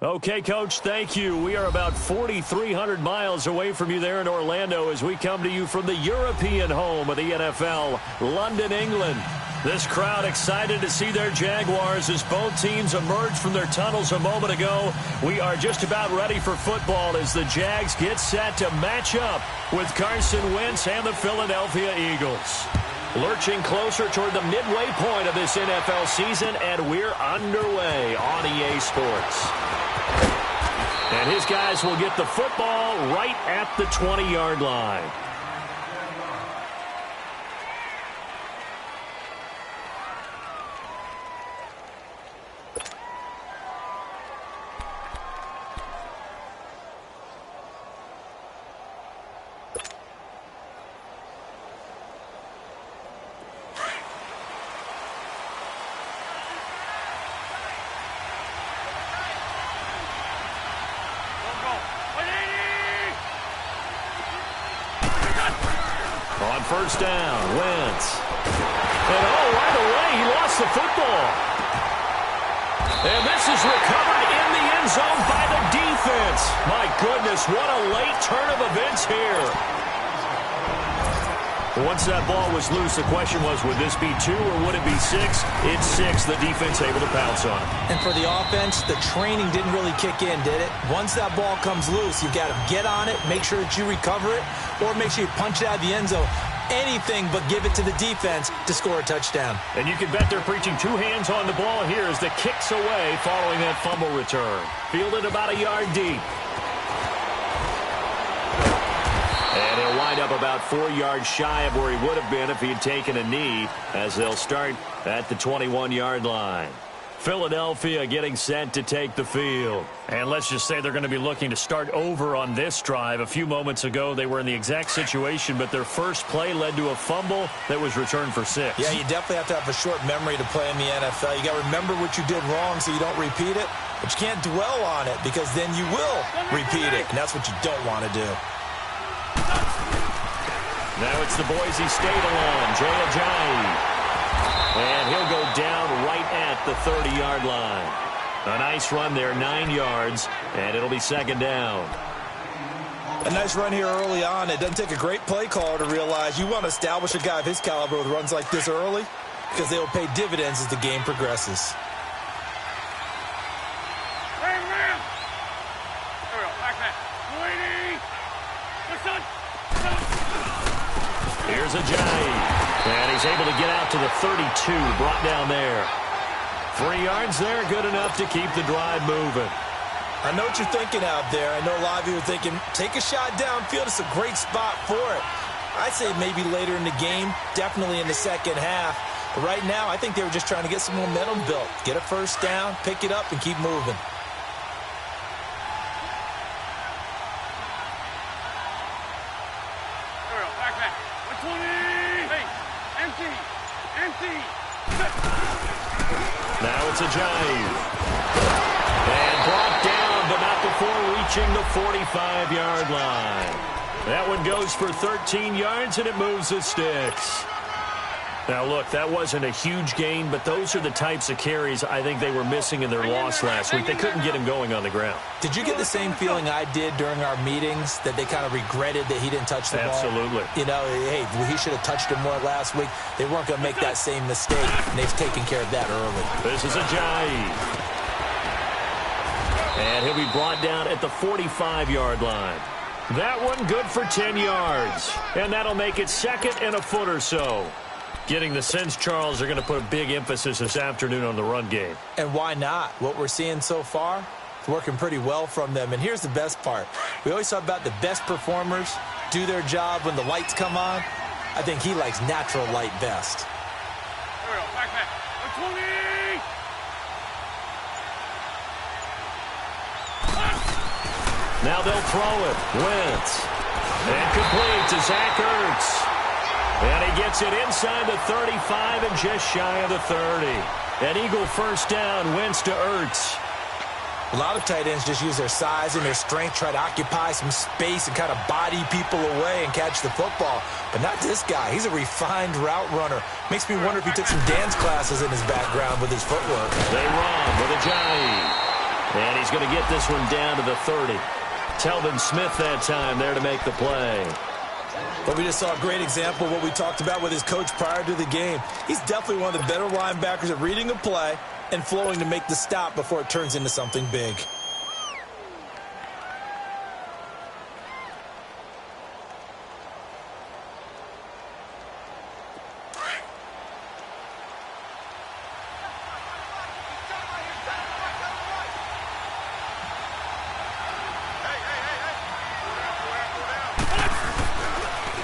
Okay, Coach, thank you. We are about 4,300 miles away from you there in Orlando as we come to you from the European home of the NFL, London, England. This crowd excited to see their Jaguars as both teams emerged from their tunnels a moment ago. We are just about ready for football as the Jags get set to match up with Carson Wentz and the Philadelphia Eagles. Lurching closer toward the midway point of this NFL season, and we're underway on EA Sports. And his guys will get the football right at the 20-yard line. On first down, Wentz. And right away, he lost the football. And this is recovered in the end zone by the defense. My goodness, what a late turn of events here. Once that ball was loose, the question was, would this be 2 or would it be 6? It's 6. The defense able to pounce on it. And for the offense, the training didn't really kick in, did it? Once that ball comes loose, you've got to get on it, make sure that you recover it, or make sure you punch it out of the end zone. Anything but give it to the defense to score a touchdown. And you can bet they're preaching 2 hands on the ball here as the kick's away following that fumble return. Fielded about a yard deep. And he'll wind up about 4 yards shy of where he would have been if he had taken a knee, as they'll start at the 21-yard line. Philadelphia getting set to take the field. And let's just say they're going to be looking to start over on this drive. A few moments ago, they were in the exact situation, but their first play led to a fumble that was returned for 6. Yeah, you definitely have to have a short memory to play in the NFL. You got to remember what you did wrong so you don't repeat it, but you can't dwell on it because then you will repeat it, and that's what you don't want to do. Now it's the Boise State alone, Jay Ajayi. And he'll go down right at the 30-yard line. A nice run there, 9 yards, and it'll be second down. A nice run here early on. It doesn't take a great play caller to realize you want to establish a guy of his caliber with runs like this early because they will pay dividends as the game progresses. Here's Ajayi. And he's able to get out to the 32, brought down there. 3 yards there, good enough to keep the drive moving. I know what you're thinking out there. I know a lot of you are thinking, take a shot downfield. It's a great spot for it. I'd say maybe later in the game, definitely in the second half. But right now, I think they were just trying to get some momentum built. Get a first down, pick it up, and keep moving. Now it's Ajayi. And brought down, but not before reaching the 45-yard line. That one goes for 13 yards, and it moves the sticks. Now, look, that wasn't a huge gain, but those are the types of carries I think they were missing in their loss last week. They couldn't get him going on the ground. Did you get the same feeling I did during our meetings, that they kind of regretted that he didn't touch the ball? Absolutely. You know, hey, he should have touched him more last week. They weren't going to make that same mistake, and they've taken care of that early. This is Ajayi. And he'll be brought down at the 45-yard line. That one good for 10 yards. And that'll make it second and a foot or so. Getting the sense, Charles, they're going to put a big emphasis this afternoon on the run game. And why not? What we're seeing so far, it's working pretty well from them. And here's the best part. We always talk about the best performers do their job when the lights come on. I think he likes natural light best. Now they'll throw it. Wentz. And complete to Zach Ertz. And he gets it inside the 35 and just shy of the 30. An Eagle first down, Wentz to Ertz. A lot of tight ends just use their size and their strength, try to occupy some space and kind of body people away and catch the football. But not this guy. He's a refined route runner. Makes me wonder if he took some dance classes in his background with his footwork. They run with Ajayi. And he's going to get this one down to the 30. Telvin Smith that time there to make the play. But we just saw a great example of what we talked about with his coach prior to the game. He's definitely one of the better linebackers at reading a play and flowing to make the stop before it turns into something big.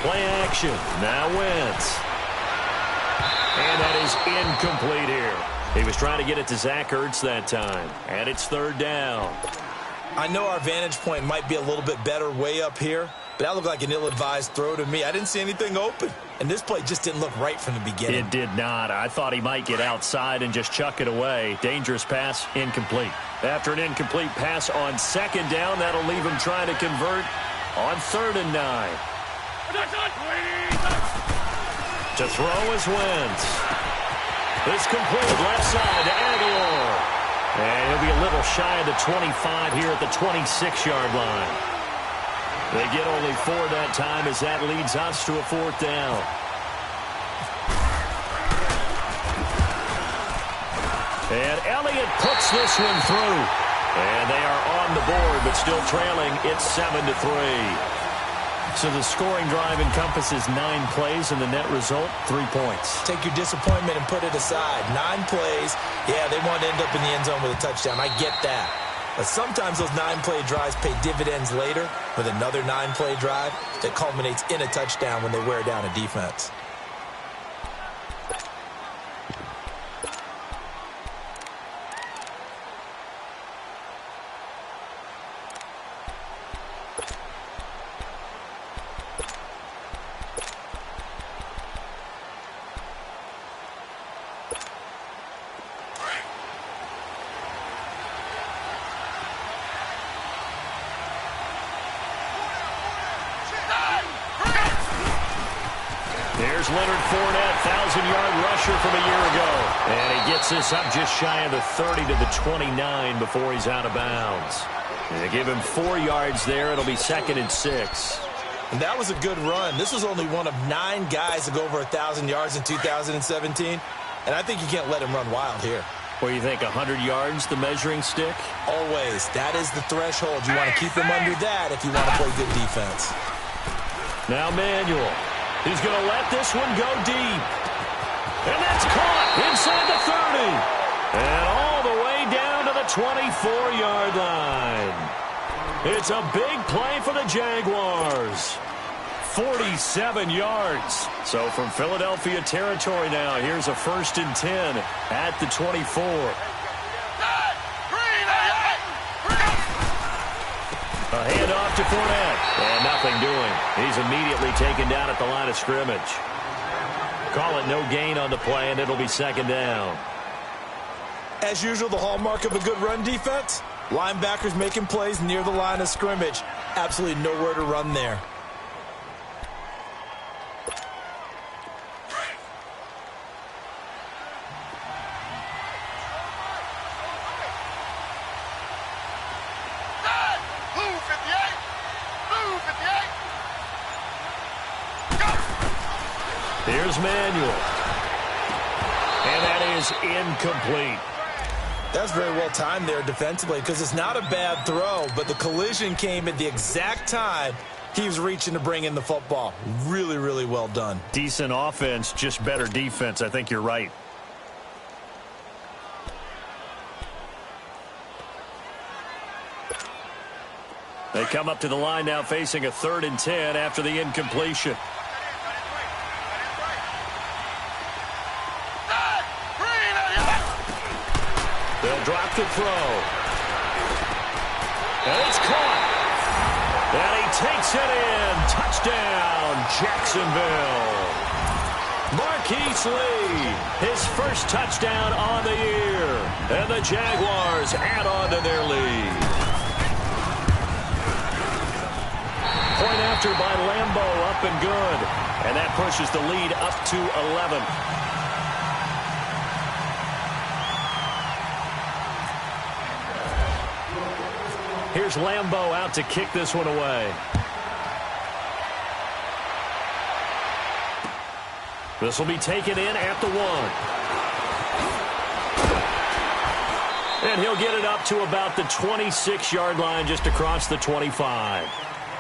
Play action. Now Wentz. And that is incomplete here. He was trying to get it to Zach Ertz that time. And it's third down. I know our vantage point might be a little bit better way up here, but that looked like an ill-advised throw to me. I didn't see anything open. And this play just didn't look right from the beginning. It did not. I thought he might get outside and just chuck it away. Dangerous pass, incomplete. After an incomplete pass on second down, that'll leave him trying to convert on 3rd and 9. To throw is Wentz. It's complete left side to Aguilar. And he'll be a little shy of the 25 here at the 26-yard line. They get only 4 that time as that leads us to a 4th down. And Elliott puts this one through. And they are on the board, but still trailing. It's 7-3. So the scoring drive encompasses 9 plays, and the net result, 3 points. Take your disappointment and put it aside. 9 plays. Yeah, they want to end up in the end zone with a touchdown. I get that. But sometimes those 9-play drives pay dividends later with another 9-play drive that culminates in a touchdown when they wear down a defense. Here's Leonard Fournette, 1,000-yard rusher from a year ago. And he gets this up just shy of the 30 to the 29 before he's out of bounds. And they give him 4 yards there. It'll be 2nd and 6. And that was a good run. This was only one of 9 guys to go over 1,000 yards in 2017. And I think you can't let him run wild here. What do you think, 100 yards, the measuring stick? Always. That is the threshold. You want to keep him under that if you want to play good defense. Now Manuel. He's going to let this one go deep. And that's caught inside the 30. And all the way down to the 24-yard line. It's a big play for the Jaguars. 47 yards. So from Philadelphia territory now, here's a 1st and 10 at the 24. A handoff to Fournette. And nothing doing. He's immediately taken down at the line of scrimmage. Call it no gain on the play, and it'll be 2nd down. As usual, the hallmark of a good run defense, linebackers making plays near the line of scrimmage. Absolutely nowhere to run there. Here's Manuel. And that is incomplete. That's very well timed there defensively because it's not a bad throw, but the collision came at the exact time he was reaching to bring in the football. Really, really well done. Decent offense, just better defense. I think you're right. They come up to the line now facing a 3rd and 10 after the incompletion. They'll drop the throw. And it's caught. And he takes it in. Touchdown, Jacksonville. Marquise Lee, his first touchdown on the year. And the Jaguars add on to their lead. Point after by Lambeau, up and good. And that pushes the lead up to 11. Here's Lambeau out to kick this one away. This will be taken in at the 1. And he'll get it up to about the 26-yard line, just across the 25.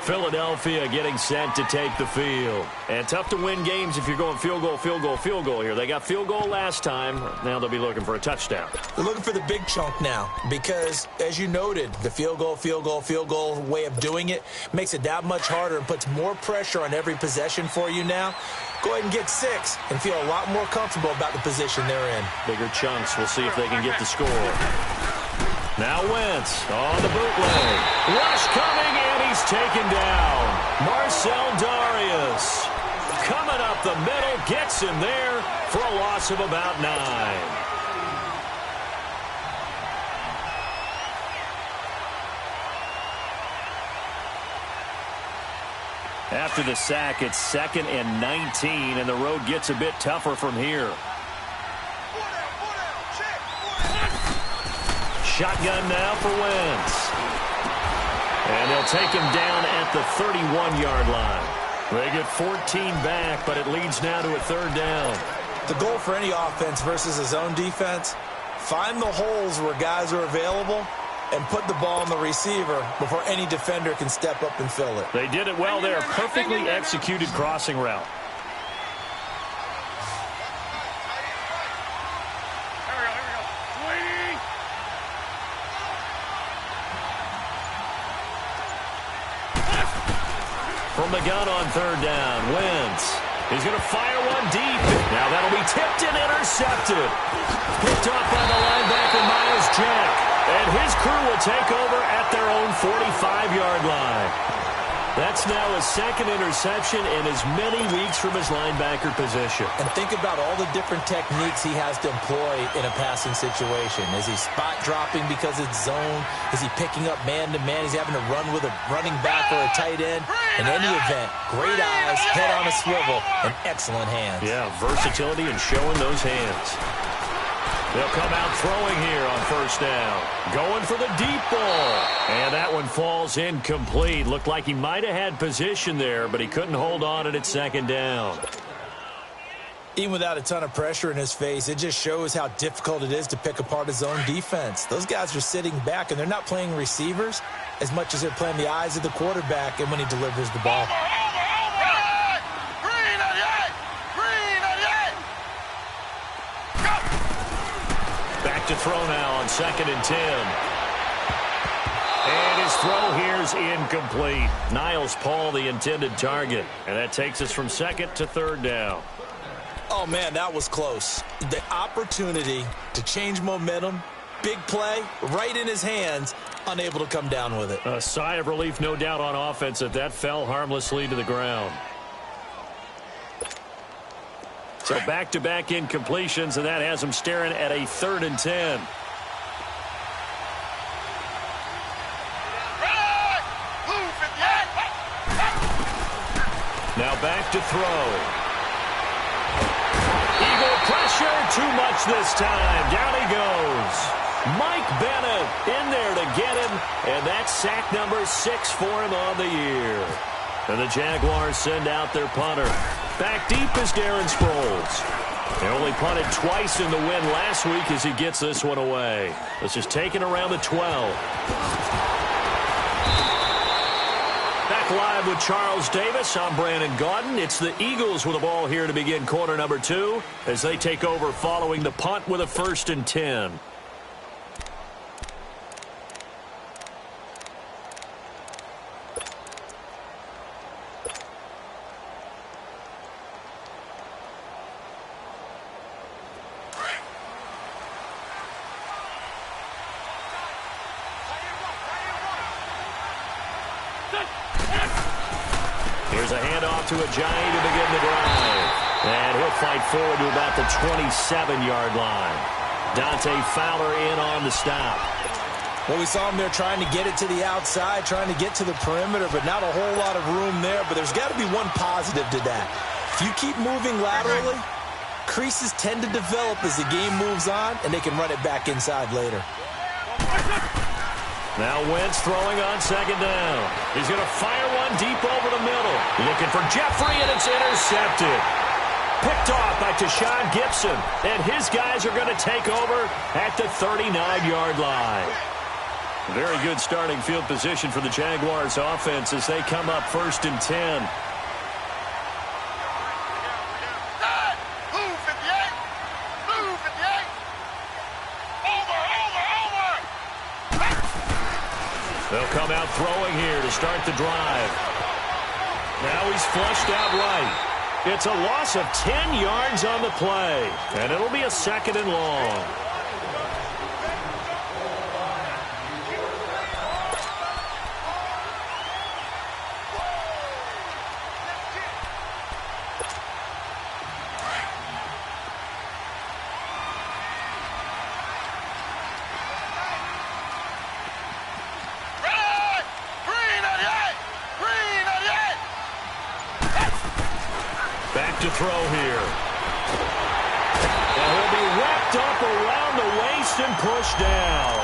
Philadelphia getting set to take the field. And tough to win games if you're going field goal, field goal, field goal here. They got field goal last time. Now they'll be looking for a touchdown. They're looking for the big chunk now because, as you noted, the field goal, field goal, field goal way of doing it makes it that much harder and puts more pressure on every possession for you now. Go ahead and get 6 and feel a lot more comfortable about the position they're in. Bigger chunks. We'll see if they can get the score. Now Wentz on the bootleg. Rush coming, and he's taken down. Marcel Darius coming up the middle, gets him there for a loss of about 9. After the sack, it's 2nd and 19, and the road gets a bit tougher from here. Shotgun now for Wentz. And they'll take him down at the 31-yard line. They get 14 back, but it leads now to a 3rd down. The goal for any offense versus a zone defense, find the holes where guys are available and put the ball on the receiver before any defender can step up and fill it. They did it well there. Perfectly executed crossing route. From the gun on 3rd down, Wentz. He's going to fire one deep. Now that'll be tipped and intercepted. Picked off by the linebacker, Miles Jack. And his crew will take over at their own 45-yard line. That's now his 2nd interception in as many weeks from his linebacker position. And think about all the different techniques he has to employ in a passing situation. Is he spot dropping because it's zone? Is he picking up man-to-man? Is he having to run with a running back or a tight end? In any event, great eyes, head on a swivel, and excellent hands. Yeah, versatility and showing those hands. They'll come out throwing here on 1st down. Going for the deep ball. And that one falls incomplete. Looked like he might have had position there, but he couldn't hold on at 2nd down. Even without a ton of pressure in his face, it just shows how difficult it is to pick apart his own defense. Those guys are sitting back, and they're not playing receivers as much as they're playing the eyes of the quarterback and when he delivers the ball. Back to throw now on 2nd and 10. And his throw here is incomplete. Niles Paul, the intended target. And that takes us from 2nd to 3rd down. Oh, man, that was close. The opportunity to change momentum, big play, right in his hands, unable to come down with it. A sigh of relief, no doubt, on offense that fell harmlessly to the ground. So back-to-back incompletions, and that has him staring at a 3rd and 10. Now back to throw. Eagle pressure, too much this time. Down he goes. Mike Bennett in there to get him, and that's sack number 6 for him on the year. And the Jaguars send out their punter. Back deep is Darren Sproles. They only punted twice in the win last week as he gets this one away. This is taken around the 12. Back live with Charles Davis. I'm Brandon Gaudin. It's the Eagles with the ball here to begin quarter number 2 as they take over following the punt with a 1st and 10. Here's a handoff to Ajayi to begin the drive. And he'll fight forward to about the 27-yard line. Dante Fowler in on the stop. Well, we saw him there trying to get it to the outside, trying to get to the perimeter, but not a whole lot of room there. But there's got to be one positive to that. If you keep moving laterally, creases tend to develop as the game moves on, and they can run it back inside later. Now Wentz throwing on second down. He's going to fire one deep over the middle. Looking for Jeffrey, and it's intercepted. Picked off by Tashawn Gibson, and his guys are going to take over at the 39-yard line. Very good starting field position for the Jaguars offense as they come up 1st and 10. They'll come out throwing here to start the drive. Now he's flushed out right. It's a loss of 10 yards on the play, and it'll be a 2nd and long. To throw here. And he'll be wrapped up around the waist and pushed down.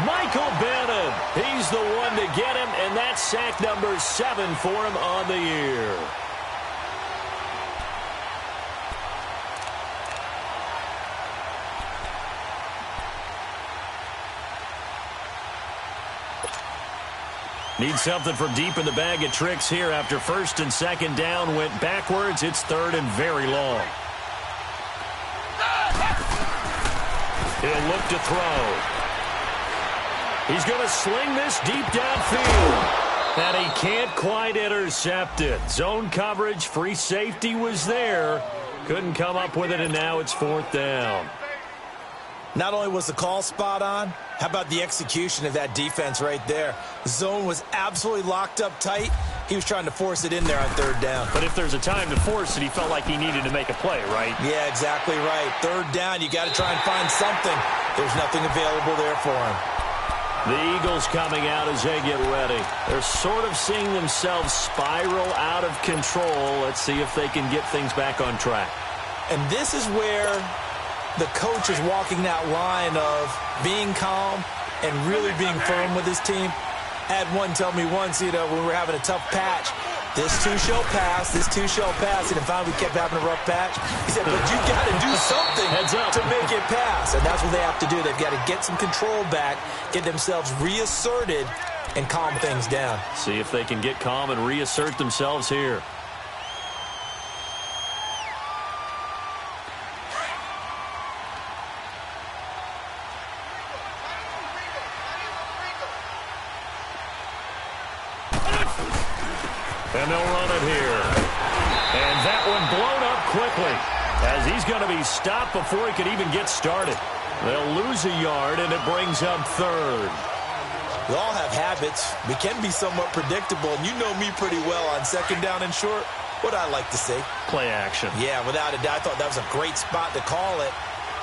Michael Bennett, he's the one to get him, and that's sack number 7 for him on the year. Need something from deep in the bag of tricks here after 1st and 2nd down went backwards. It's 3rd and very long. He'll look to throw. He's going to sling this deep downfield. And he can't quite intercept it. Zone coverage, free safety was there. Couldn't come up with it, and now it's 4th down. Not only was the call spot on, how about the execution of that defense right there? The zone was absolutely locked up tight. He was trying to force it in there on 3rd down. But if there's a time to force it, he felt like he needed to make a play, right? Yeah, exactly right. 3rd down, you got to try and find something. There's nothing available there for him. The Eagles coming out as they get ready. They're sort of seeing themselves spiral out of control. Let's see if they can get things back on track. And this is where the coach is walking that line of being calm and really being firm with his team. I had one tell me once, when we were having a tough patch, this too shall pass, this too shall pass, and finally we kept having a rough patch. He said, but you got to do something to make it pass, and that's what they have to do. They've got to get some control back, get themselves reasserted, and calm things down. See if they can get calm and reassert themselves here. And they'll run it here. And that one blown up quickly as he's going to be stopped before he could even get started. They'll lose a yard, and it brings up 3rd. We all have habits. We can be somewhat predictable, and you know me pretty well on 2nd down and short. What I like to say? Play action. Yeah, without a doubt. I thought that was a great spot to call it.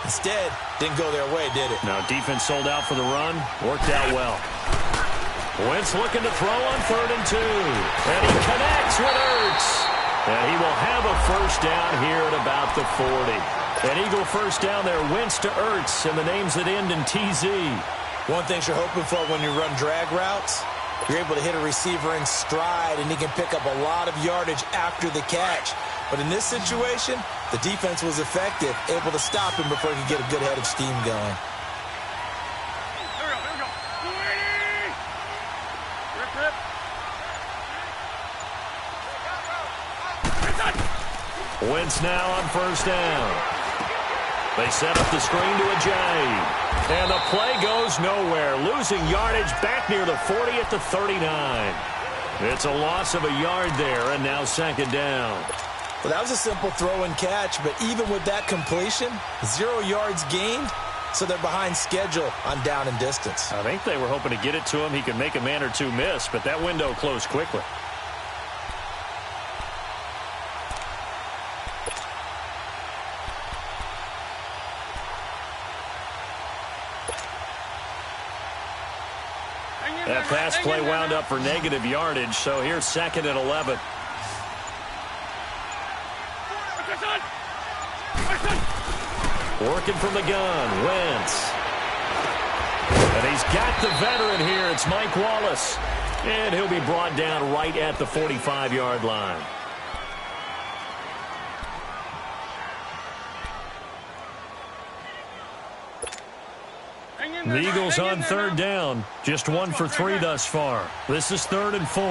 Instead, didn't go their way, did it? No, defense sold out for the run. Worked out well. Wentz looking to throw on 3rd and 2. And he connects with Ertz. And he will have a 1st down here at about the 40. An Eagle 1st down there, Wentz to Ertz, and the names that end in TZ. One thing you're hoping for when you run drag routes, you're able to hit a receiver in stride, and he can pick up a lot of yardage after the catch. But in this situation, the defense was effective, able to stop him before he could get a good head of steam going. Wentz now on 1st down. They set up the screen to Ajayi. And the play goes nowhere. Losing yardage back near the 40 at the 39. It's a loss of a yard there, and now 2nd down. Well, that was a simple throw and catch, but even with that completion, 0 yards gained, so they're behind schedule on down and distance. I think they were hoping to get it to him. He could make a man or two miss, but that window closed quickly. That pass play wound up for negative yardage, so here's 2nd and 11. Working from the gun, Wentz. And he's got the veteran here. It's Mike Wallace. And he'll be brought down right at the 45-yard line. The Eagles on third down. Just 1 for 3 thus far. This is 3rd and 4.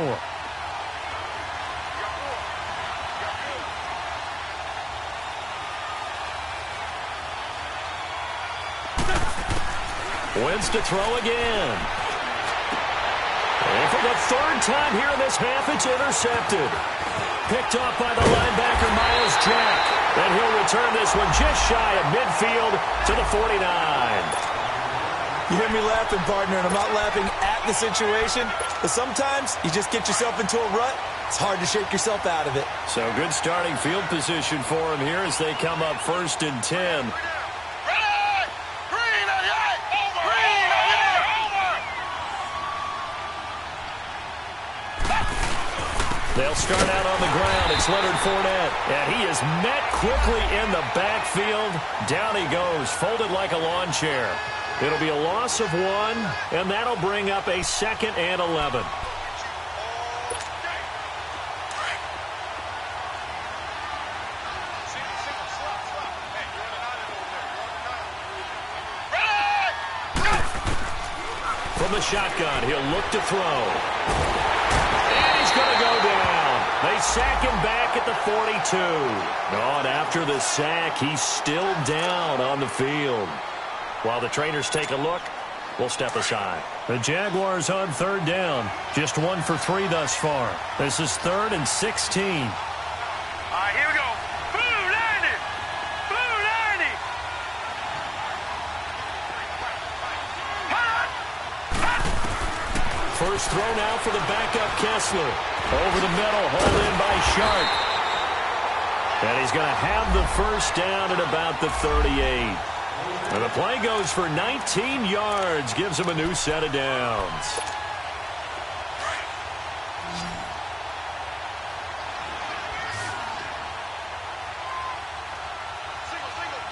Wins to throw again. And for the 3rd time here in this half, it's intercepted. Picked off by the linebacker, Miles Jack. And he'll return this one just shy of midfield to the 49. You hear me laughing, partner, and I'm not laughing at the situation, but sometimes you just get yourself into a rut. It's hard to shake yourself out of it. So good starting field position for him here as they come up 1st and 10. They'll start out on the ground. It's Leonard Fournette. And he is met quickly in the backfield. Down he goes, folded like a lawn chair. It'll be a loss of 1, and that'll bring up a 2nd and 11. From the shotgun, he'll look to throw. And he's going to go down. They sack him back at the 42. And after the sack, he's still down on the field. While the trainers take a look, we'll step aside. The Jaguars on 3rd down. Just 1 for 3 thus far. This is 3rd and 16. All right, here we go. Boo, Lanny! Boo, Lanny! First throw now for the backup Kessler. Over the middle, hauled in by Sharp. And he's going to have the first down at about the 38. And the play goes for 19 yards, gives him a new set of downs.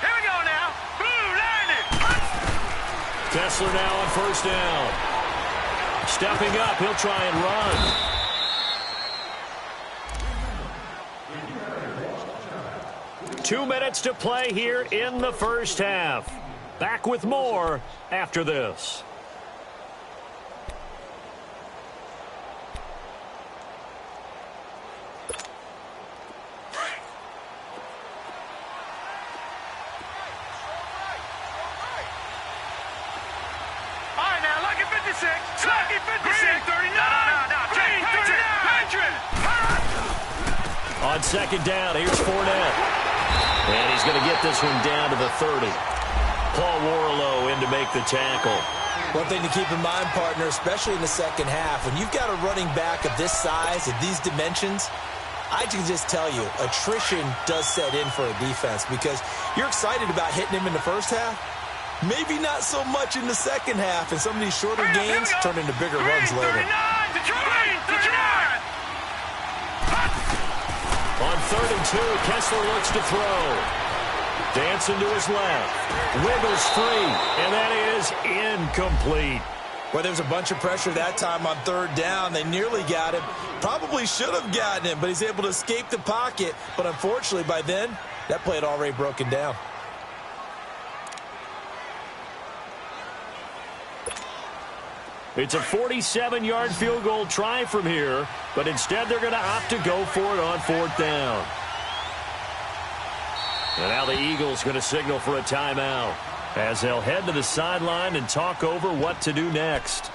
Here we go now. Boo, Lanny! Kessler now on 1st down. Stepping up, he'll try and run. 2 minutes to play here in the first half. Back with more after this. All right, now, lucky 56. Lucky 56. Green 39. No. Green 39. On 2nd down, here's Fournette. And he's going to get this one down to the 30. Paul Warlow in to make the tackle. One thing to keep in mind, partner, especially in the second half, when you've got a running back of this size, of these dimensions, I can just tell you, attrition does set in for a defense because you're excited about hitting him in the first half. Maybe not so much in the second half, and some of these shorter gains turn into bigger runs later. On 3rd and 2, Kessler looks to throw. Dancing to his left. Wiggles free, and that is incomplete. Well, there's a bunch of pressure that time on 3rd down. They nearly got him. Probably should have gotten him, but he's able to escape the pocket. But unfortunately, by then, that play had already broken down. It's a 47-yard field goal try from here, but instead they're going to opt to go for it on 4th down. And now the Eagles going to signal for a timeout as they'll head to the sideline and talk over what to do next.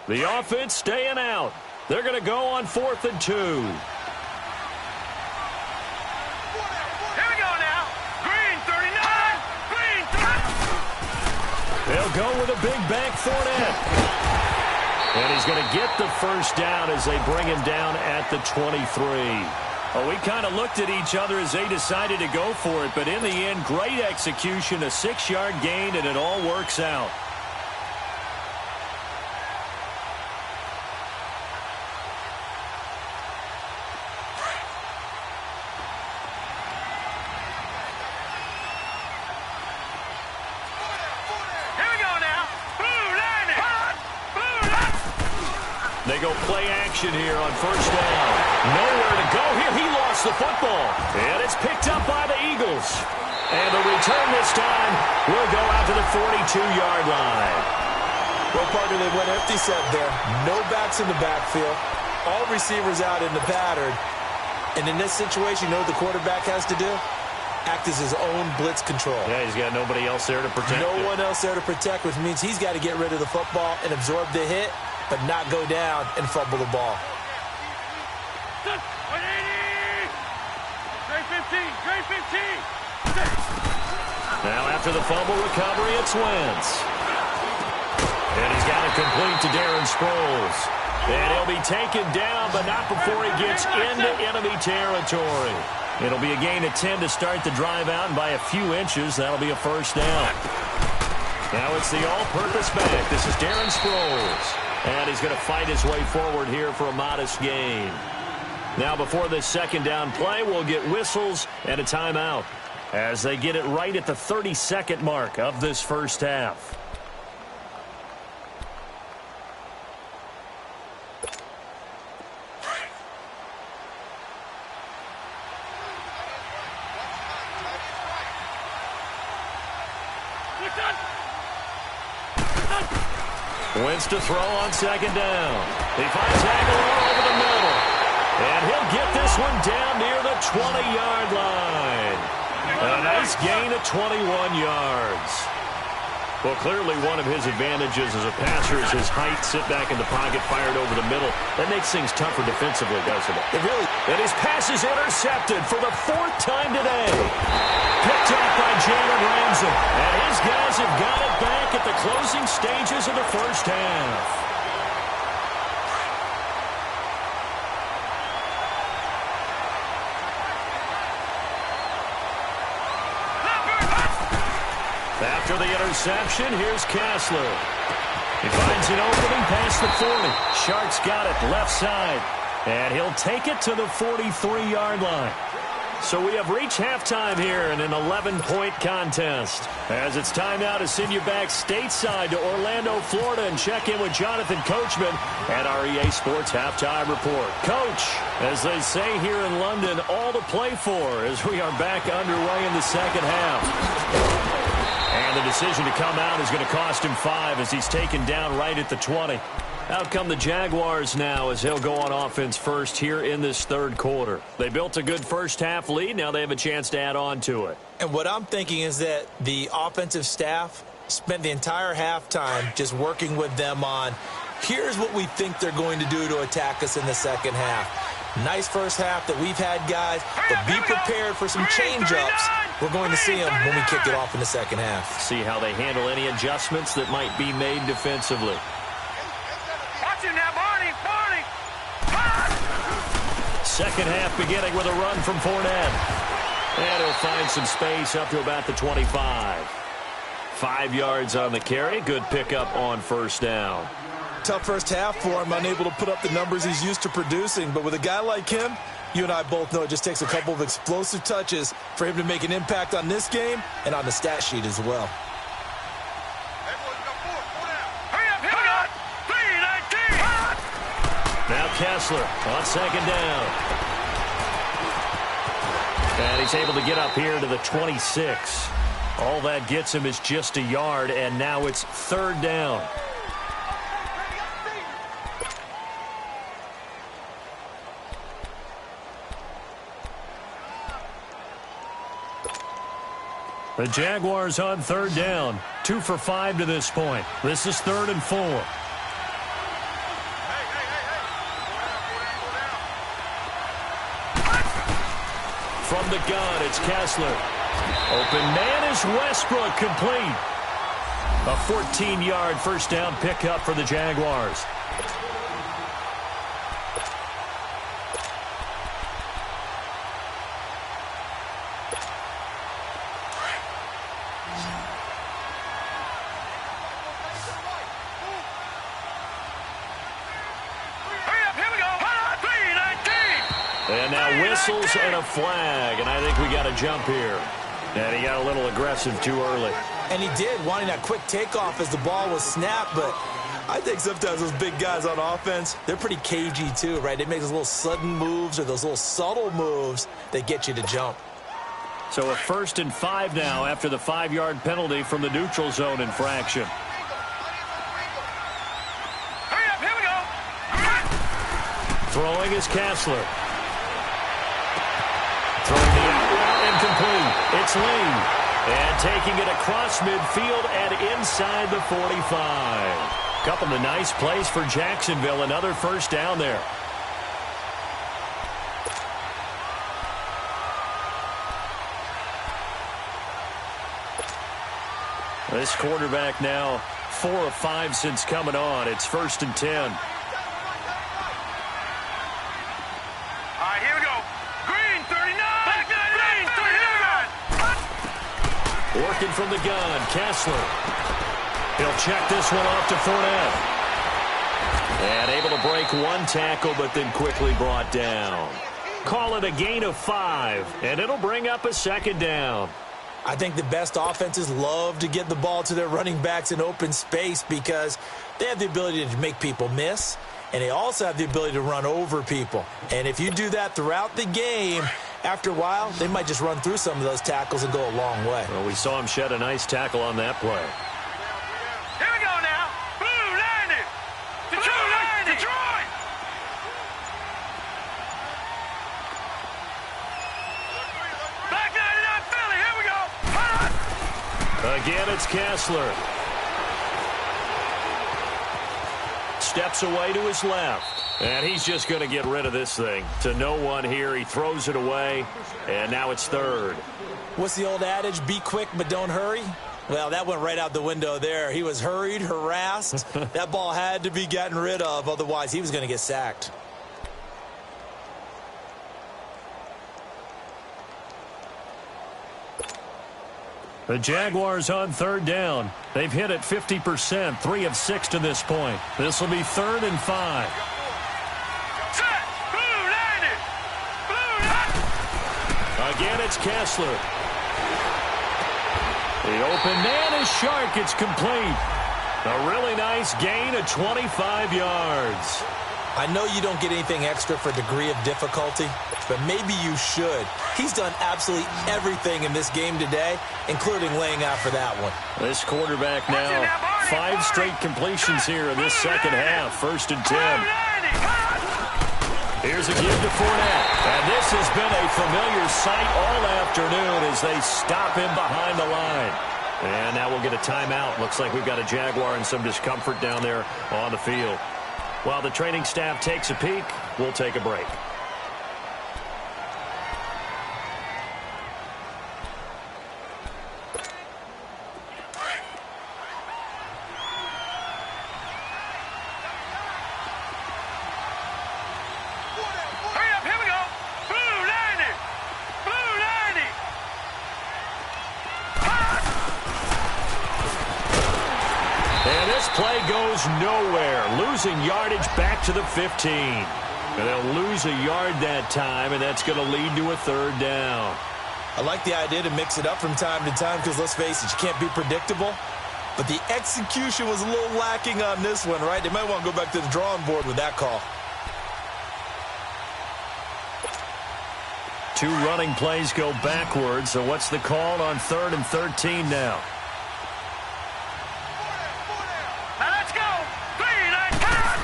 The offense staying out. They're going to go on 4th and 2. They'll go with a big bank Fournette. And he's going to get the first down as they bring him down at the 23. Well, we kind of looked at each other as they decided to go for it, but in the end, great execution, a 6-yard gain, and it all works out. They go play action here on first down. Nowhere to go here. He lost the football. And it's picked up by the Eagles. And the return this time will go out to the 42-yard line. Well, partner, they went empty set there. No backs in the backfield. All receivers out in the pattern. And in this situation, you know what the quarterback has to do? Act as his own blitz control. Yeah, he's got nobody else there to protect him. No one else there to protect, which means he's got to get rid of the football and absorb the hit, but not go down and fumble the ball. 180! Grade 15! Grade 15! Now after the fumble recovery, it's Wentz. And he's got it complete to Darren Sproles. And he'll be taken down, but not before he gets into enemy territory. It'll be a gain of 10 to start the drive out, and by a few inches, that'll be a first down. Now it's the all-purpose back. This is Darren Sproles. And he's going to fight his way forward here for a modest gain. Now before this second down play, we'll get whistles and a timeout as they get it right at the 30-second mark of this first half. Wentz to throw on second down. He finds Aguilar over the middle. And he'll get this one down near the 20-yard line. A nice gain of 21 yards. Well, clearly one of his advantages as a passer is his height. Sit back in the pocket, fired over the middle. That makes things tougher defensively, doesn't it? It really. And his pass is intercepted for the 4th time today. Picked up by Jalen Ramsey. And his guys have got it back at the closing stages of the first half. After the interception, here's Kessler. He finds an opening past the 40. Shark's got it left side. And he'll take it to the 43-yard line. So we have reached halftime here in an 11-point contest. As it's time now to send you back stateside to Orlando, Florida, and check in with Jonathan Coachman at our EA Sports Halftime Report. Coach, as they say here in London, all to play for as we are back underway in the second half. And the decision to come out is going to cost him 5 as he's taken down right at the 20. Out come the Jaguars now as he'll go on offense first here in this third quarter. They built a good first half lead. Now they have a chance to add on to it. And what I'm thinking is that the offensive staff spent the entire halftime just working with them on, here's what we think they're going to do to attack us in the second half. Nice first half that we've had, guys, but be prepared for some change-ups. We're going to see them when we kick it off in the second half. See how they handle any adjustments that might be made defensively. Watch him now, Barney! Barney! Second half beginning with a run from Fournette. And he'll find some space up to about the 25. 5 yards on the carry. Good pickup on first down. Tough first half for him, unable to put up the numbers he's used to producing. But with a guy like him, you and I both know it just takes a couple of explosive touches for him to make an impact on this game and on the stat sheet as well. Hurry up, hurry up! 3-19! Now Kessler on second down. And he's able to get up here to the 26. All that gets him is just a yard, and now it's third down. The Jaguars on third down. 2 for 5 to this point. This is 3rd and 4. From the gun, it's Kessler. Open man is Westbrook, complete. A 14-yard first down pickup for the Jaguars. And now whistles and a flag, and I think we got a jump here. And he got a little aggressive too early. And he did, wanting that quick takeoff as the ball was snapped, but I think sometimes those big guys on offense, they're pretty cagey too, right? They make those little sudden moves or those little subtle moves that get you to jump. So a 1st and 5 now after the 5-yard penalty from the neutral zone infraction. Hurry up, here we go. Throwing is Kessler. Throwing the out route incomplete. It's Lee. And taking it across midfield and inside the 45. Couple of nice plays for Jacksonville. Another 1st down there. This quarterback now 4 of 5 since coming on. It's 1st and 10. All right, here we go. Green, 39. Back 39. Working from the gun, Kessler. He'll check this one off to Fournette. And able to break one tackle, but then quickly brought down. Call it a gain of 5, and it'll bring up a 2nd down. I think the best offenses love to get the ball to their running backs in open space because they have the ability to make people miss, and they also have the ability to run over people. And if you do that throughout the game, after a while, they might just run through some of those tackles and go a long way. Well, we saw him shed a nice tackle on that play. Here we go now. Blue 90. Detroit. Detroit. Back 99 Philly. Here we go. Again, it's Kessler. Steps away to his left. And he's just going to get rid of this thing. To no one here. He throws it away. And now it's 3rd. What's the old adage? Be quick, but don't hurry? Well, that went right out the window there. He was hurried, harassed. That ball had to be gotten rid of. Otherwise, he was going to get sacked. The Jaguars on 3rd down. They've hit it 50%, 3 of 6 to this point. This will be 3rd and 5. Set. Blue 90. Blue 90. Again, it's Kessler. The open man is Shark. It's complete. A really nice gain of 25 yards. I know you don't get anything extra for degree of difficulty, but maybe you should. He's done absolutely everything in this game today, including laying out for that one. This quarterback now, 5 straight completions here in this 2nd half. 1st and 10. Here's a give to Fournette. And this has been a familiar sight all afternoon as they stop him behind the line. And now we'll get a timeout. Looks like we've got a Jaguar and some discomfort down there on the field. While the training staff takes a peek, we'll take a break. Hurry up, here we go. Blue 90. Blue 90. And this play goes nowhere. Losing yardage back to the 15. And they'll lose a yard that time, and that's going to lead to a 3rd down. I like the idea to mix it up from time to time because, let's face it, you can't be predictable. But the execution was a little lacking on this one, right? They might want to go back to the drawing board with that call. 2 running plays go backwards, so what's the call on 3rd and 13 now? Now let's go. 3, 9, 10.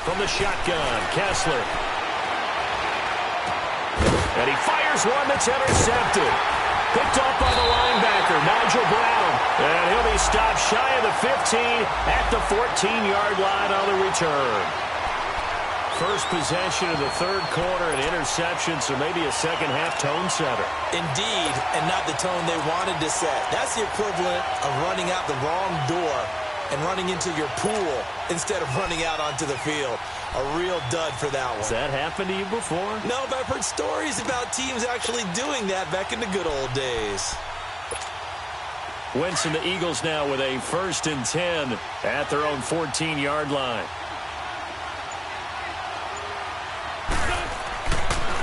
From the shotgun, Kessler. And he fires one that's intercepted. Picked off by the linebacker, Nigel Brown. And he'll be stopped shy of the 15 at the 14-yard line on the return. First possession of the 3rd quarter, an interception, so maybe a 2nd-half tone setter. Indeed, and not the tone they wanted to set. That's the equivalent of running out the wrong door and running into your pool instead of running out onto the field. A real dud for that one. Has that happened to you before? No, but I've heard stories about teams actually doing that back in the good old days. Wentz and the Eagles now with a 1st and 10 at their own 14-yard line.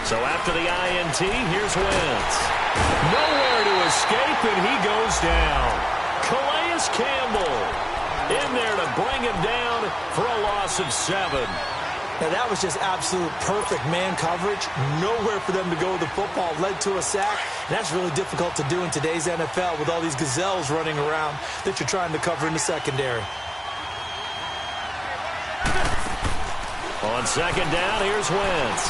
So after the INT, here's Wentz. Nowhere to escape, and he goes down. Calais Campbell. in there to bring him down for a loss of 7. Now, that was just absolute perfect man coverage. Nowhere for them to go with the football. Led to a sack. And that's really difficult to do in today's NFL with all these gazelles running around that you're trying to cover in the secondary. On second down, here's Wentz.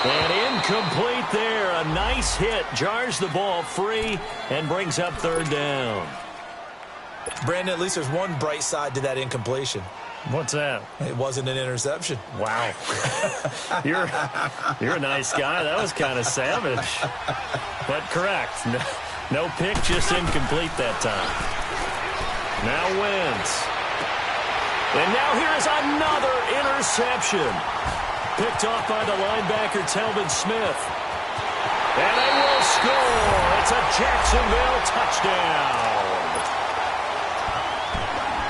And incomplete there. A nice hit. Jars the ball free and brings up third down. Brandon, at least there's one bright side to that incompletion. What's that? It wasn't an interception. Wow. You're a nice guy. That was kind of savage. But correct. No pick, just incomplete that time. Now Wentz. And now here is another interception. Picked off by the linebacker, Telvin Smith. And they will score. It's a Jacksonville touchdown.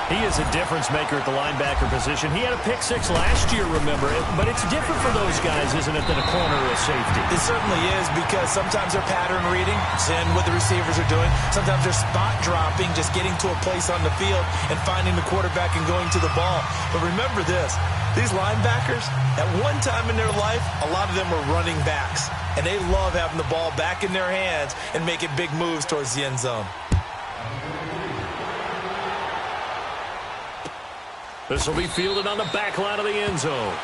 He is a difference maker at the linebacker position. He had a pick 6 last year, remember it. But it's different for those guys, isn't it, than a corner or a safety? It certainly is, because sometimes they're pattern reading, seeing what the receivers are doing. Sometimes they're spot dropping, just getting to a place on the field and finding the quarterback and going to the ball. But remember this, these linebackers, at one time in their life, a lot of them were running backs. And they love having the ball back in their hands and making big moves towards the end zone. This will be fielded on the back line of the end zone.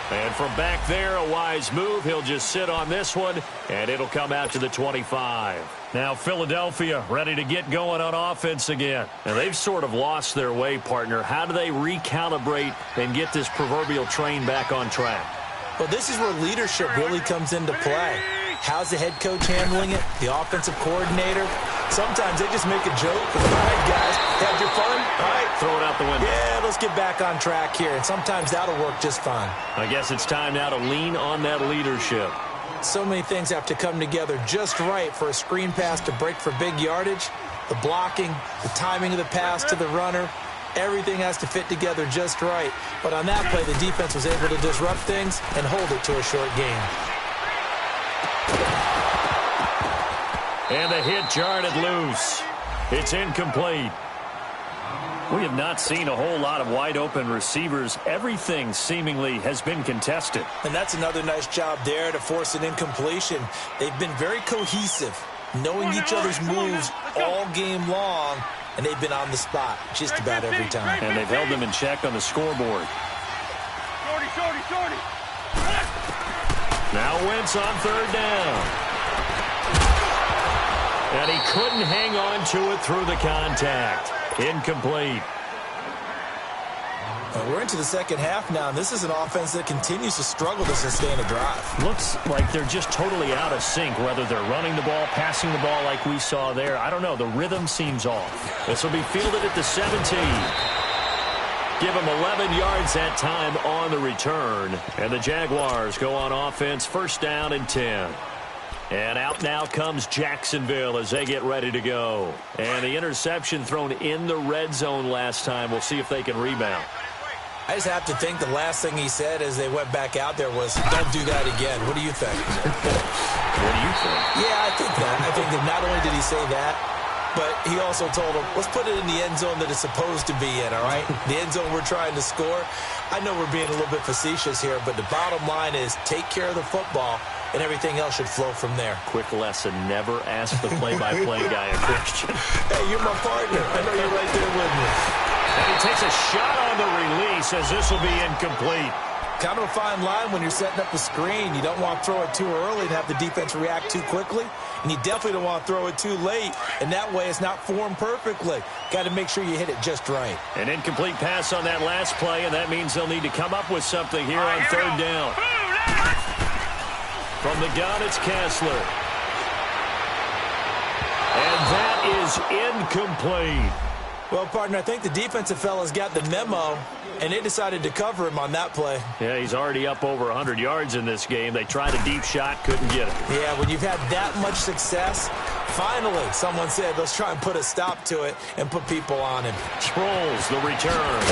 And from back there, a wise move. He'll just sit on this one, and it'll come out to the 25. Now Philadelphia ready to get going on offense again. And they've sort of lost their way, partner. How do they recalibrate and get this proverbial train back on track? Well, this is where leadership really comes into play. How's the head coach handling it? The offensive coordinator? Sometimes they just make a joke. All right, guys, had your fun? All right. Throw it out the window. Yeah, let's get back on track here. And sometimes that'll work just fine. I guess it's time now to lean on that leadership. So many things have to come together just right for a screen pass to break for big yardage. The blocking, the timing of the pass to the runner, everything has to fit together just right. But on that play, the defense was able to disrupt things and hold it to a short game. And the hit jarred it loose. It's incomplete. We have not seen a whole lot of wide-open receivers. Everything seemingly has been contested. And that's another nice job there to force an incompletion. They've been very cohesive, knowing each other's moves all game long, and they've been on the spot just about every time. And they've held them in check on the scoreboard. Now Wentz on third down. And he couldn't hang on to it through the contact. Incomplete. We're into the second half now, and this is an offense that continues to struggle to sustain a drive. Looks like they're just totally out of sync, whether they're running the ball, passing the ball like we saw there. I don't know. The rhythm seems off. This will be fielded at the 17. Give him 11 yards that time on the return. And the Jaguars go on offense, first down and 10. And out now comes Jacksonville as they get ready to go. And the interception thrown in the red zone last time. We'll see if they can rebound. I just have to think the last thing he said as they went back out there was, don't do that again. What do you think? What do you think? Yeah, I think that. I think that not only did he say that, but he also told him, let's put it in the end zone that it's supposed to be in, all right? The end zone we're trying to score. I know we're being a little bit facetious here, but the bottom line is take care of the football, and everything else should flow from there. Quick lesson, never ask the play-by-play guy a question. Hey, you're my partner. I know you're right there with me. And he takes a shot on the release as this will be incomplete. Kind of a fine line when you're setting up a screen. You don't want to throw it too early and have the defense react too quickly. And you definitely don't want to throw it too late. And that way it's not formed perfectly. Got to make sure you hit it just right. An incomplete pass on that last play, and that means they'll need to come up with something here on third down. From the gun, it's Kessler. And that is incomplete. Well, partner, I think the defensive fellas got the memo, and they decided to cover him on that play. Yeah, he's already up over 100 yards in this game. They tried a deep shot, couldn't get it. Yeah, when you've had that much success, finally someone said, let's try and put a stop to it and put people on him. Sproles, the return.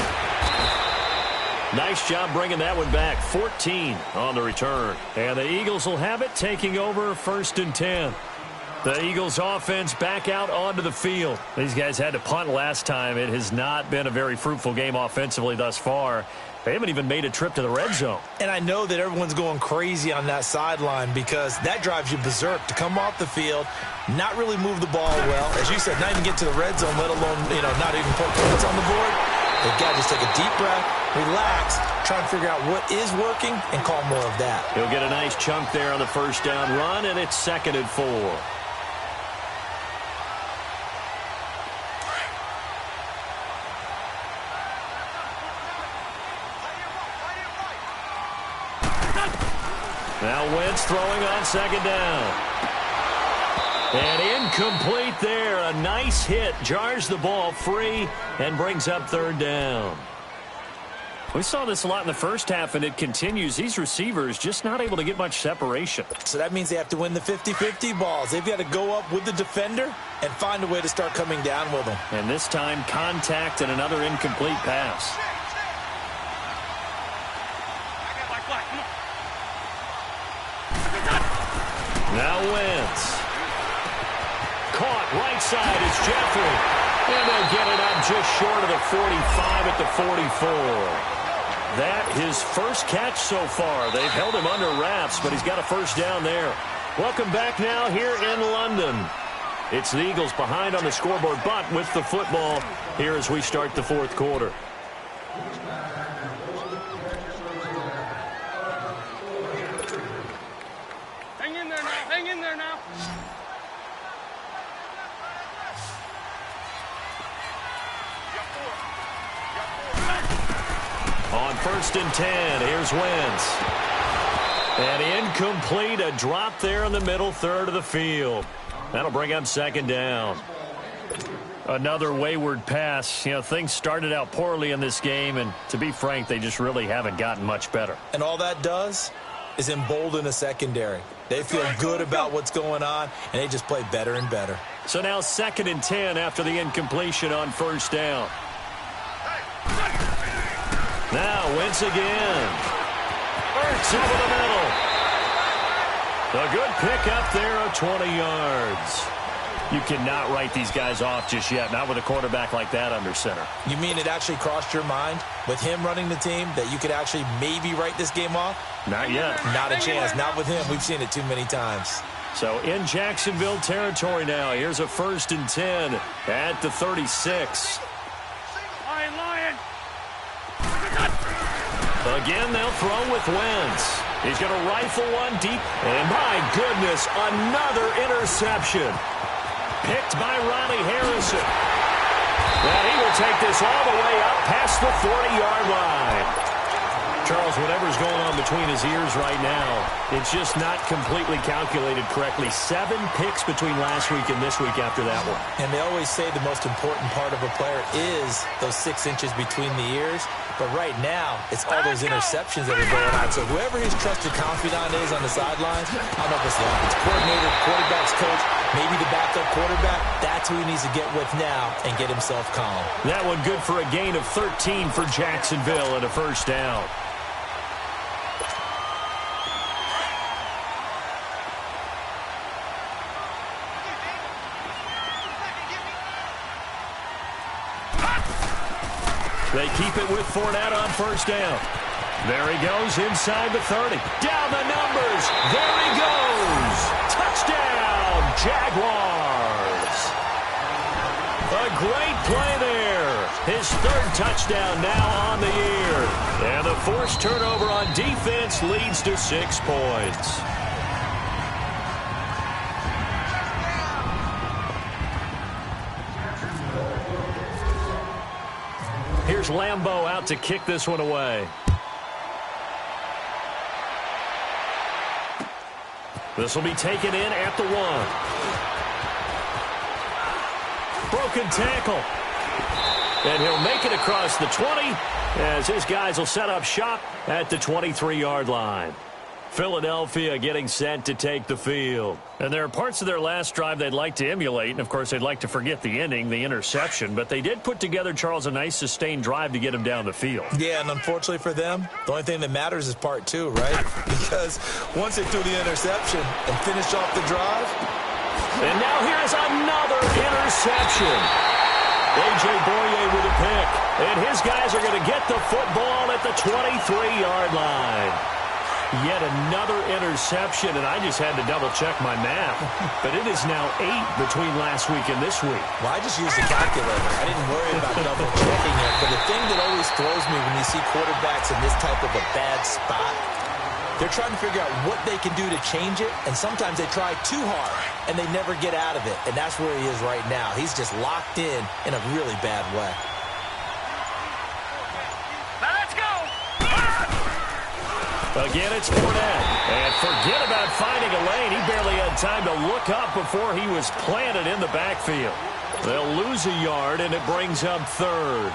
Nice job bringing that one back. 14 on the return. And the Eagles will have it, taking over first and 10. The Eagles offense back out onto the field. These guys had to punt last time. It has not been a very fruitful game offensively thus far. They haven't even made a trip to the red zone. And I know that everyone's going crazy on that sideline because that drives you berserk to come off the field, not really move the ball well. As you said, not even get to the red zone, let alone, not even put points on the board. They've got to just take a deep breath, relax, try and figure out what is working, and call more of that. He'll get a nice chunk there on the first down run, and it's 2nd and 4. Now Wentz throwing on 2nd down. And incomplete there. A nice hit. Jars the ball free and brings up 3rd down. We saw this a lot in the first half, and it continues. These receivers just not able to get much separation. So that means they have to win the 50-50 balls. They've got to go up with the defender and find a way to start coming down with them. And this time, contact and another incomplete pass. Now Wentz. Caught right side is Jeffrey. And they'll get it up just short of the 45 at the 44. That his first catch so far. They've held him under wraps, but he's got a first down there. Welcome back now here in London. It's the Eagles behind on the scoreboard, but with the football here as we start the 4th quarter. Hang in there now. Hang in there now. On 1st and 10, here's Wentz. And incomplete, a drop there in the middle third of the field. That'll bring up 2nd down. Another wayward pass. Things started out poorly in this game, and to be frank, they just really haven't gotten much better. And all that does is embolden a secondary. They feel good about what's going on, and they just play better and better. So now 2nd and 10 after the incompletion on 1st down. Now Wentz again. Hurts over the middle. A good pick up there of 20 yards. You cannot write these guys off just yet, not with a quarterback like that under center. You mean it actually crossed your mind with him running the team that you could actually maybe write this game off? Not yet. Not a chance. Not with him. We've seen it too many times. So in Jacksonville territory now. Here's a 1st and 10 at the 36. Lion. Again, they'll throw with Wentz. He's going to rifle one deep. And my goodness, another interception. Picked by Ronnie Harrison. And he will take this all the way up past the 40-yard line. Charles, whatever's going on between his ears right now, it's just not completely calculated correctly. 7 picks between last week and this week after that one. And they always say the most important part of a player is those 6 inches between the ears. But right now, it's all those interceptions that are going on. So whoever his trusted confidant is on the sidelines, I don't know if it's the offense coordinator, quarterback's coach, maybe the backup quarterback, that's who he needs to get with now and get himself calm. That one good for a gain of 13 for Jacksonville and a first down. They keep it with Fournette on first down. There he goes inside the 30. Down the numbers. There he goes. Touchdown, Jaguars. A great play there. His 3rd touchdown now on the year. And the forced turnover on defense leads to 6 points. Here's Lambeau out to kick this one away. This will be taken in at the 1. Broken tackle. And he'll make it across the 20 as his guys will set up shop at the 23-yard line. Philadelphia getting set to take the field. And there are parts of their last drive they'd like to emulate, and of course they'd like to forget the ending, the interception, but they did put together, Charles, a nice sustained drive to get him down the field. Yeah, and unfortunately for them, the only thing that matters is part 2, right? Because once they threw the interception and finished off the drive, And now here's another interception. A.J. Boye with a pick. And his guys are going to get the football at the 23-yard line. Yet another interception, and I just had to double-check my math. But it is now 8 between last week and this week. Well, I just used a calculator. I didn't worry about double-checking it. But the thing that always throws me when you see quarterbacks in this type of a bad spot, they're trying to figure out what they can do to change it, and sometimes they try too hard, and they never get out of it. And that's where he is right now. He's just locked in a really bad way. Now let's go. Again, it's Fournette. And forget about finding a lane. He barely had time to look up before he was planted in the backfield. They'll lose a yard, and it brings up third.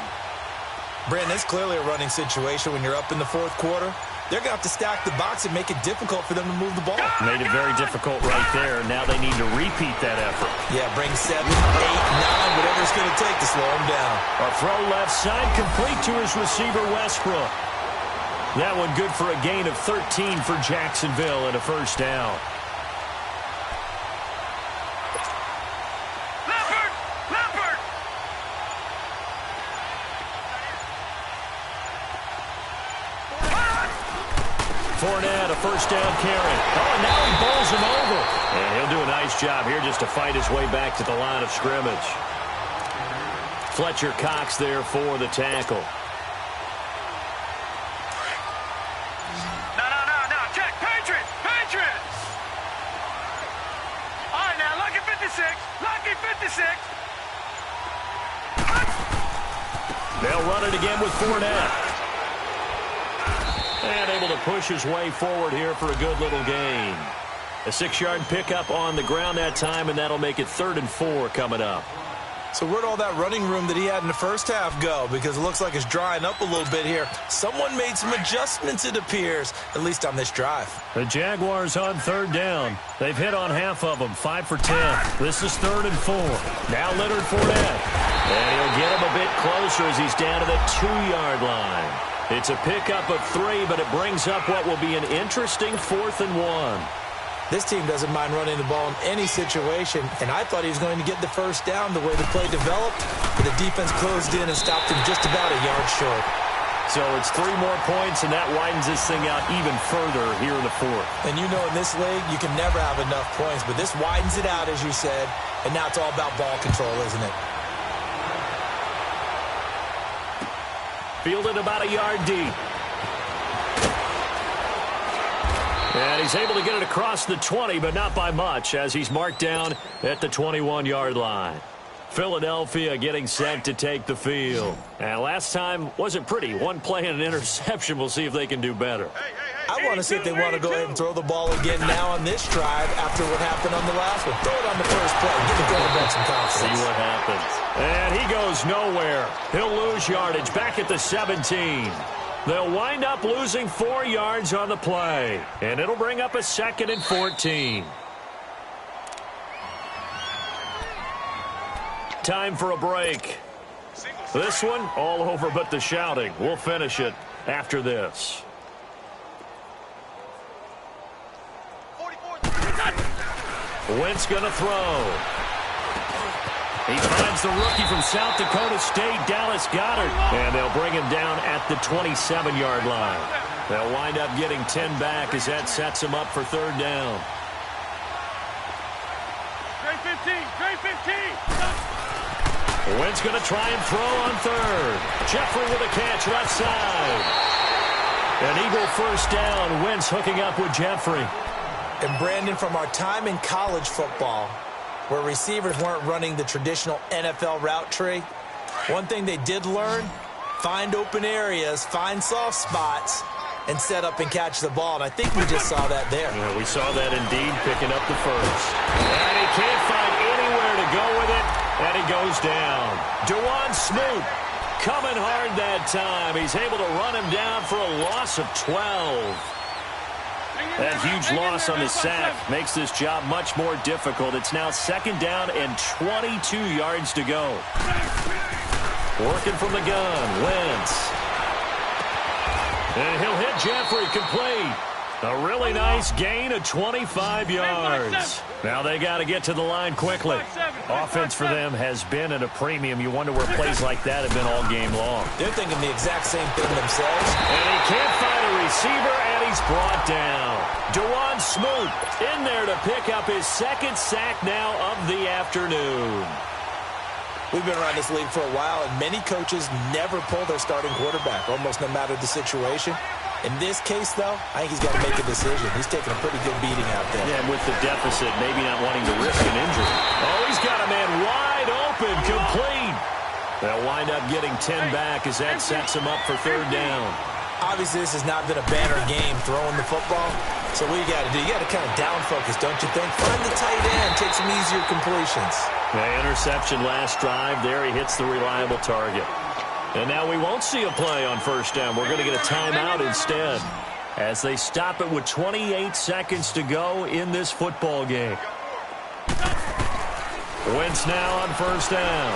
Brandon, it's clearly a running situation when you're up in the fourth quarter. They're going to have to stack the box and make it difficult for them to move the ball. Made it very difficult right there. Now they need to repeat that effort. Yeah, bring 7, 8, 9, whatever it's going to take to slow them down. A throw left side complete to his receiver, Westbrook. That one good for a gain of 13 for Jacksonville and a first down. Leopard! Fournette, a first down carry. Oh, and now he bowls him over. And he'll do a nice job here just to fight his way back to the line of scrimmage. Fletcher Cox there for the tackle. No. Check. Patriots. All right, now, lucky 56. Lucky 56. They'll run it again with Fournette. And able to push his way forward here for a good little gain. A 6-yard pickup on the ground that time, and that'll make it 3rd and 4 coming up. So where'd all that running room that he had in the first half go? Because it looks like it's drying up a little bit here. Someone made some adjustments, it appears, at least on this drive. The Jaguars on 3rd down. They've hit on half of them, 5 for 10. This is 3rd and 4. Now Leonard Fournette. And he'll get him a bit closer as he's down to the 2-yard line. It's a pickup of 3, but it brings up what will be an interesting 4th and 1. This team doesn't mind running the ball in any situation, and I thought he was going to get the first down the way the play developed, but the defense closed in and stopped him just about a yard short. So it's 3 more points, and that widens this thing out even further here in the 4th. And you know in this league, you can never have enough points, but this widens it out, as you said, and now it's all about ball control, isn't it? Fielded about a yard deep. And he's able to get it across the 20, but not by much, as he's marked down at the 21-yard line. Philadelphia getting set to take the field. And last time wasn't pretty. One play and an interception. We'll see if they can do better. I want to see if they want to go ahead and throw the ball again now on this drive after what happened on the last one. Throw it on the first play. Give the quarterback some confidence. See what happens. And he goes nowhere. He'll lose yardage back at the 17. They'll wind up losing 4 yards on the play. And it'll bring up a 2nd and 14. Time for a break. This one, all over but the shouting. We'll finish it after this. Wentz going to throw. He finds the rookie from South Dakota State, Dallas Goedert. And they'll bring him down at the 27-yard line. They'll wind up getting 10 back as that sets him up for 3rd down. Great 15. Wentz going to try and throw on 3rd. Jeffrey with a catch left side. An Eagle first down. Wentz hooking up with Jeffrey. And Brandon, from our time in college football, where receivers weren't running the traditional NFL route tree, one thing they did learn, find open areas, find soft spots, and set up and catch the ball. And I think we just saw that there. Yeah, we saw that indeed, picking up the first. And he can't find anywhere to go with it, and he goes down. DeJuan Smoot coming hard that time. He's able to run him down for a loss of 12. That huge loss on the sack makes this job much more difficult. It's now 2nd down and 22 yards to go. Working from the gun, Wentz. And he'll hit Jeffrey complete. A really nice gain of 25 yards. Now they got to get to the line quickly. Offense for them has been at a premium. You wonder where plays like that have been all game long. They're thinking the exact same thing themselves. And he can't find a receiver, and he's brought down. Dewan Smoot in there to pick up his second sack now of the afternoon. We've been around this league for a while, and many coaches never pull their starting quarterback, almost no matter the situation. In this case, though, I think he's got to make a decision. He's taking a pretty good beating out there. Yeah, and with the deficit, maybe not wanting to risk an injury. Oh, he's got a man wide open, complete. They'll wind up getting 10 back as that sets him up for third down. Obviously, this has not been a banner game throwing the football. So what you got to do, you got to kind of down focus, don't you think? Find the tight end, take some easier completions. The interception last drive. There he hits the reliable target. And now we won't see a play on first down. We're going to get a timeout instead as they stop it with 28 seconds to go in this football game. Wentz now on first down.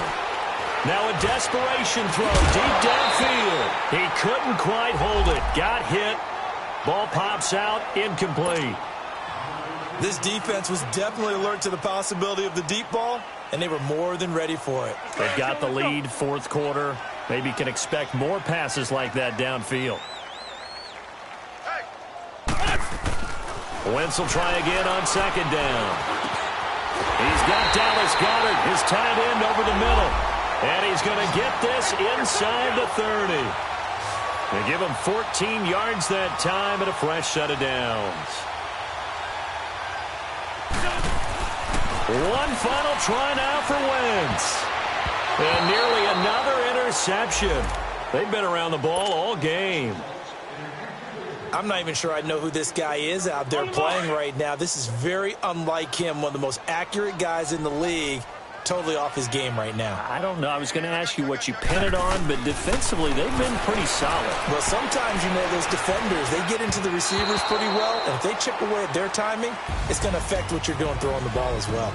Now a desperation throw deep downfield. He couldn't quite hold it. Got hit. Ball pops out, incomplete. This defense was definitely alert to the possibility of the deep ball, and they were more than ready for it. They've got the lead, fourth quarter. Maybe can expect more passes like that downfield. Wentz will try again on second down. He's got Dallas Goedert, his tight end, over the middle. And he's going to get this inside the 30. They give him 14 yards that time and a fresh set of downs. One final try now for Wentz. And nearly another interception. They've been around the ball all game. I'm not even sure I know who this guy is out there playing right now. This is very unlike him, one of the most accurate guys in the league. Totally off his game right now. I don't know. I was going to ask you what you pin it on, but defensively, they've been pretty solid. Well, sometimes, you know, those defenders, they get into the receivers pretty well, and if they chip away at their timing, it's going to affect what you're doing throwing the ball as well.